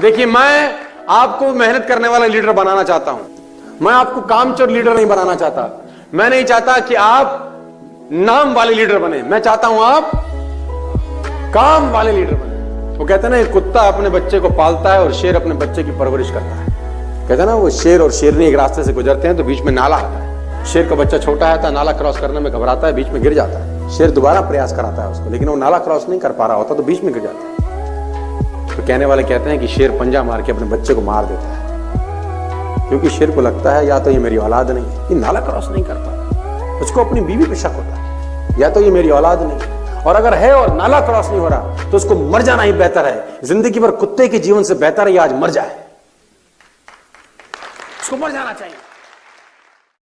देखिए, मैं आपको मेहनत करने वाला लीडर बनाना चाहता हूं। मैं आपको कामचोर लीडर नहीं बनाना चाहता। मैं नहीं चाहता कि आप नाम वाले लीडर बने। मैं चाहता हूं आप काम वाले लीडर बने। वो कहते हैं ना, कुत्ता अपने बच्चे को पालता है और शेर अपने बच्चे की परवरिश करता है। कहते हैं ना, वो शेर और शेरनी एक रास्ते से गुजरते हैं तो बीच में नाला आता है। शेर का बच्चा छोटा है तो नाला क्रॉस करने में घबराता है, बीच में गिर जाता है। शेर दोबारा प्रयास कराता है उसको, लेकिन वो नाला क्रॉस नहीं कर पा रहा होता तो बीच में गिर जाता है। तो कहने वाले कहते हैं कि शेर पंजा मार के अपने बच्चे को मार देता है, क्योंकि शेर को लगता है या तो ये मेरी औलाद नहीं है, ये नाला क्रॉस नहीं कर पा। उसको अपनी बीवी पे शक होता है, या तो ये मेरी औलाद नहीं है, और अगर है और नाला क्रॉस नहीं हो रहा तो उसको मर जाना ही बेहतर है। जिंदगी भर कुत्ते के जीवन से बेहतर है ये आज मर जाए, उसको मर जाना चाहिए।